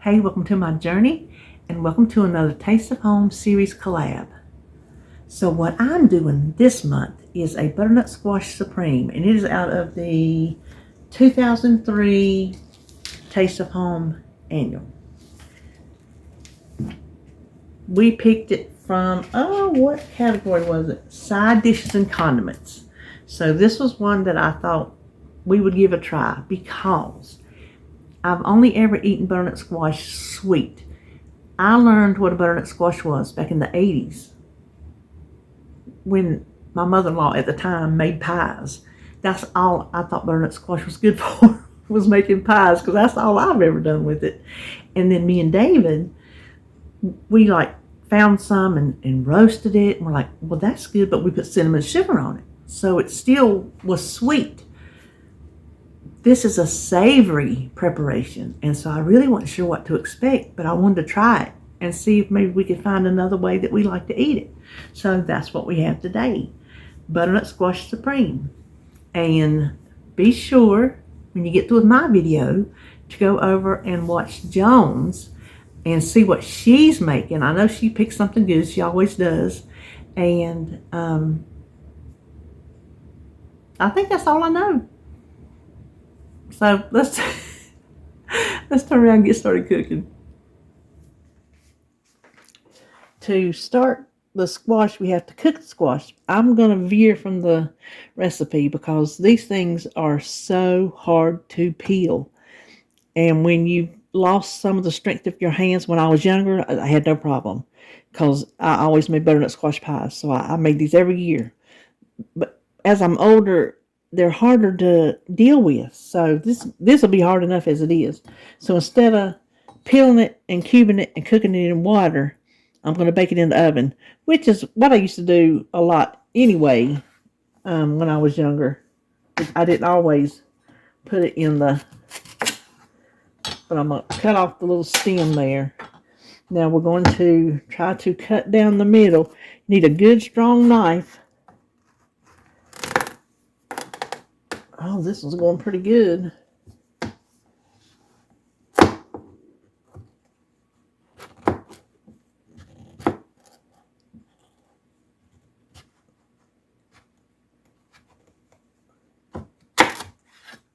Hey, welcome to my journey and welcome to another Taste of Home series collab. So what I'm doing this month is a Butternut Squash Supreme, and it is out of the 2003 Taste of Home Annual. We picked it from, what category was it? Side dishes and condiments. So this was one that I thought we would give a try because I've only ever eaten butternut squash sweet. I learned what a butternut squash was back in the 80s when my mother-in-law at the time made pies. That's all I thought butternut squash was good for, was making pies, because that's all I've ever done with it. And then me and David, we found some and roasted it, and we're like, well, that's good, but we put cinnamon sugar on it. So it still was sweet. This is a savory preparation, and so I really wasn't sure what to expect, but I wanted to try it and see if maybe we could find another way that we like to eat it. So that's what we have today, Butternut Squash Supreme. And be sure, when you get through with my video, to go over and watch Joan's and see what she's making. I know she picks something good, she always does. And I think that's all I know. So let's turn around and get started cooking. To start the squash, we have to cook the squash. I'm going to veer from the recipe because these things are so hard to peel. And when you've lost some of the strength of your hands, when I was younger, I had no problem because I always made butternut squash pies. So I made these every year. But as I'm older, they're harder to deal with. So this will be hard enough as it is. So instead of peeling it and cubing it and cooking it in water, I'm going to bake it in the oven, which is what I used to do a lot anyway when I was younger. I didn't always put it in the, but I'm going to cut off the little stem there. Now we're going to try to cut down the middle. You need a good strong knife. Oh, this one's going pretty good.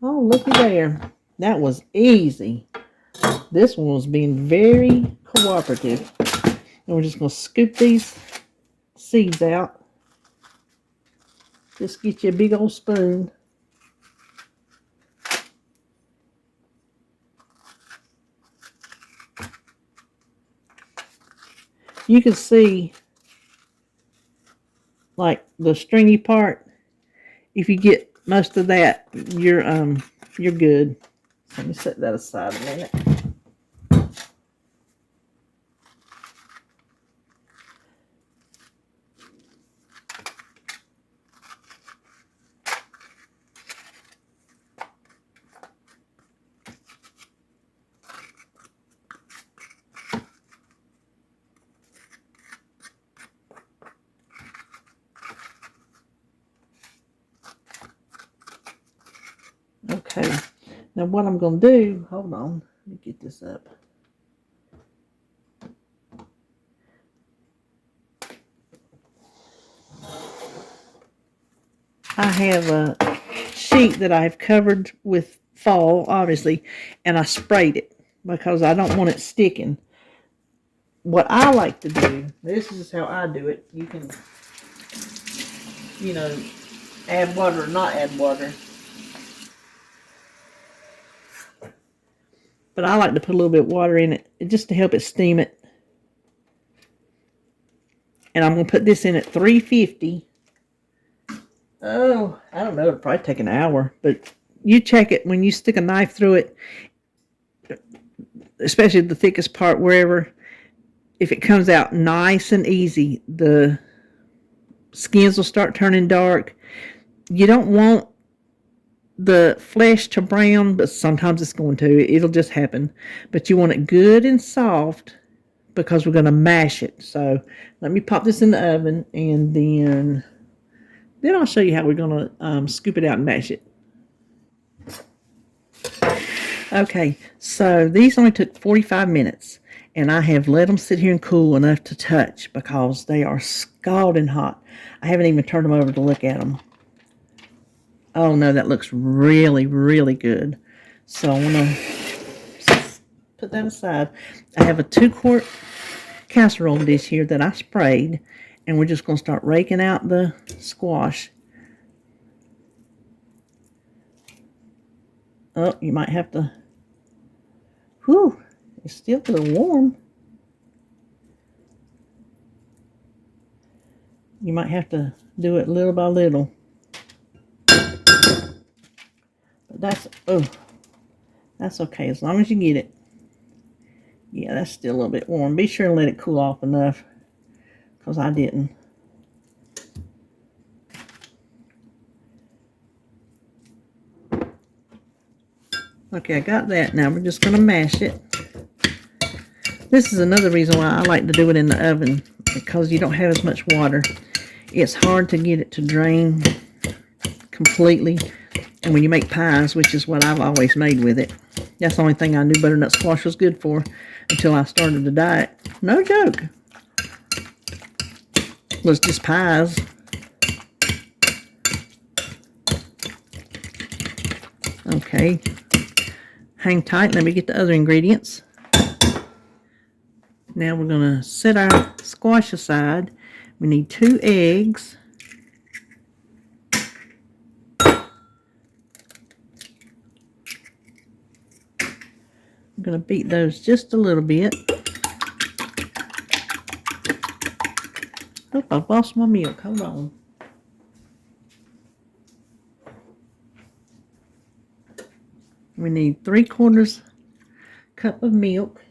Oh, looky there. That was easy. This one was being very cooperative. And we're just going to scoop these seeds out. Just get you a big old spoon. You can see, like, the stringy part. If you get most of that, you're good. Let me set that aside a minute. Okay, now what I'm going to do, hold on, let me get this up. I have a sheet that I've covered with fall, obviously, and I sprayed it because I don't want it sticking. What I like to do, this is how I do it. You can, add water or not add water. But I like to put a little bit of water in it just to help it steam it. And I'm going to put this in at 350. Oh, I don't know. It'll probably take an hour. But you check it when you stick a knife through it, especially the thickest part, wherever. If it comes out nice and easy, the skins will start turning dark. You don't want the flesh to brown, but sometimes it's going to. It'll just happen. But you want it good and soft because we're going to mash it. So let me pop this in the oven, and then I'll show you how we're going to scoop it out and mash it. Okay, so these only took 45 minutes, and I have let them sit here and cool enough to touch because they are scalding hot. I haven't even turned them over to look at them. Oh no, that looks really, really good. So I want to put that aside. I have a 2-quart casserole dish here that I sprayed, and we're just going to start raking out the squash. Oh, you might have to. Whew, it's still a little warm. You might have to do it little by little. But that's okay as long as you get it. Yeah, that's still a little bit warm. Be sure and let it cool off enough, because I didn't. Okay, I got that. Now we're just going to mash it. This is another reason why I like to do it in the oven, because you don't have as much water. It's hard to get it to drain completely. And when you make pies, which is what I've always made with it, that's the only thing I knew butternut squash was good for until I started the diet. No joke. It was just pies. Okay. Hang tight. Let me get the other ingredients. Now we're going to set our squash aside. We need 2 eggs. I'm going to beat those just a little bit. Oh, I've lost my milk. Hold on. We need 3/4 cup of milk.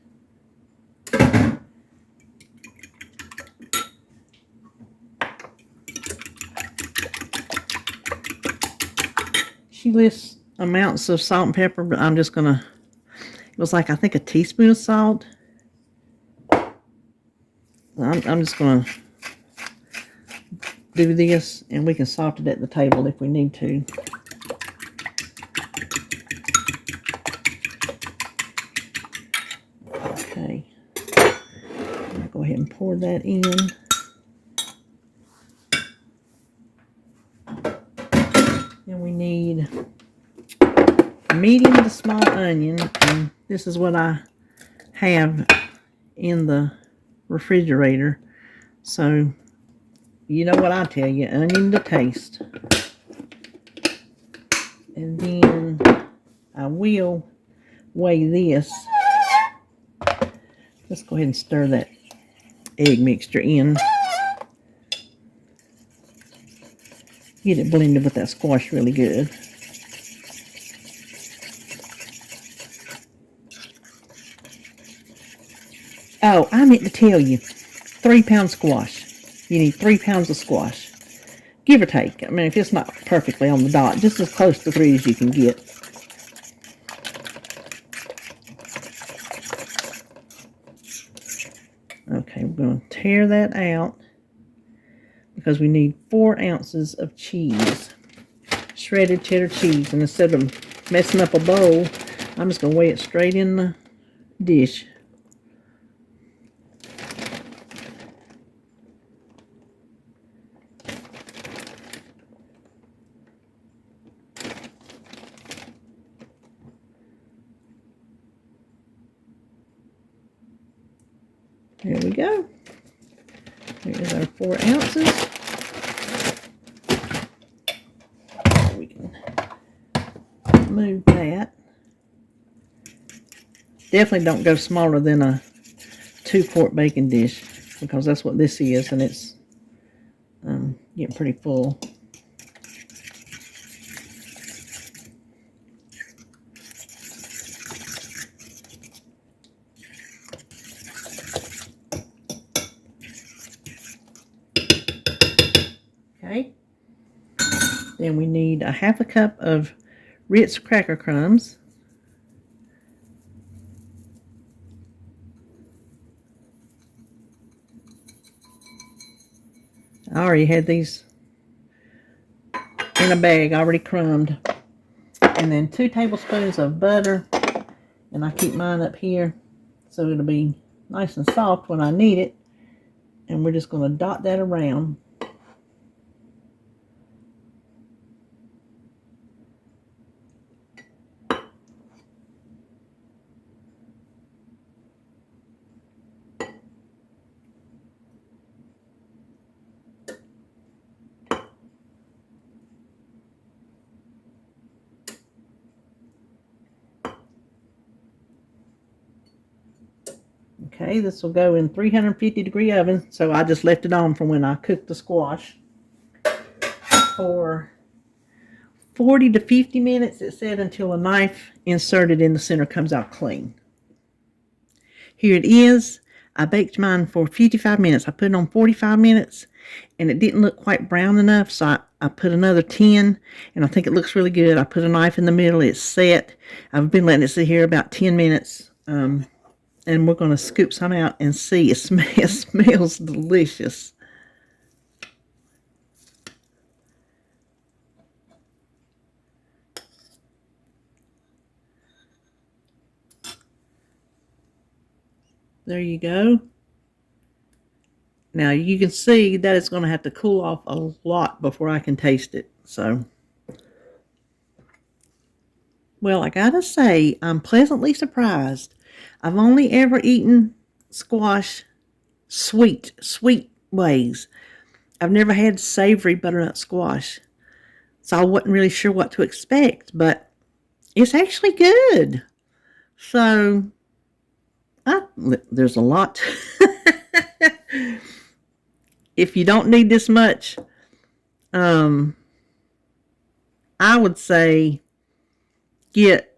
She lists amounts of salt and pepper, but I'm just going to, it was like I think a teaspoon of salt. I'm just going to do this, and we can salt it at the table if we need to. Okay. I'll go ahead and pour that in. And we need a medium to small onion, and this is what I have in the refrigerator. So, you know what I tell you, onion to taste. And then I will weigh this. Let's go ahead and stir that egg mixture in. Get it blended with that squash really good. Oh, I meant to tell you, 3-pound squash. You need 3 pounds of squash, give or take. I mean, if it's not perfectly on the dot, just as close to 3 as you can get. Okay, we're going to tear that out because we need 4 ounces of cheese, shredded cheddar cheese. And instead of messing up a bowl, I'm just going to weigh it straight in the dish. There we go. Here's our 4 ounces. We can move that. Definitely don't go smaller than a 2-quart baking dish, because that's what this is, and it's getting pretty full. Okay. Then we need a 1/2 cup of Ritz cracker crumbs. I already had these in a bag already crumbed. And then 2 tablespoons of butter. And I keep mine up here so it'll be nice and soft when I need it. And we're just going to dot that around. Okay, this will go in 350-degree oven, so I just left it on from when I cooked the squash for 40 to 50 minutes, it said, until a knife inserted in the center comes out clean. Here it is. I baked mine for 55 minutes. I put it on 45 minutes, and it didn't look quite brown enough, so I put another 10, and I think it looks really good. I put a knife in the middle. It's set. I've been letting it sit here about 10 minutes. And we're going to scoop some out and see. It smells delicious. There you go. Now you can see that it's going to have to cool off a lot before I can taste it. So, well, I gotta say, I'm pleasantly surprised. I've only ever eaten squash sweet ways. I've never had savory butternut squash. So I wasn't really sure what to expect, but it's actually good. So, there's a lot. If you don't need this much, I would say get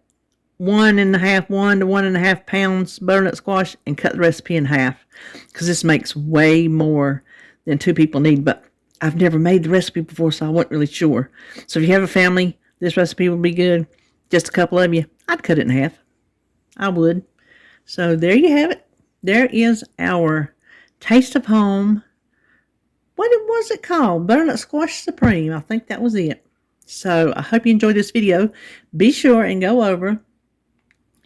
1 to 1.5 pounds butternut squash and cut the recipe in half, because this makes way more than 2 people need. But I've never made the recipe before, so I wasn't really sure. So if you have a family, this recipe would be good. Just a couple of you, I'd cut it in half. I would. So there you have it. There is our Taste of Home. What was it called? Butternut Squash Supreme. I think that was it. So I hope you enjoyed this video. Be sure and go over,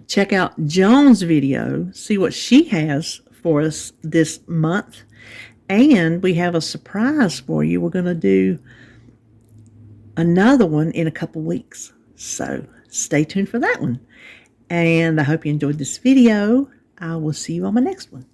check out Joan's video, see what she has for us this month. And we have a surprise for you. We're going to do another one in a couple weeks. So stay tuned for that one. And I hope you enjoyed this video. I will see you on my next one.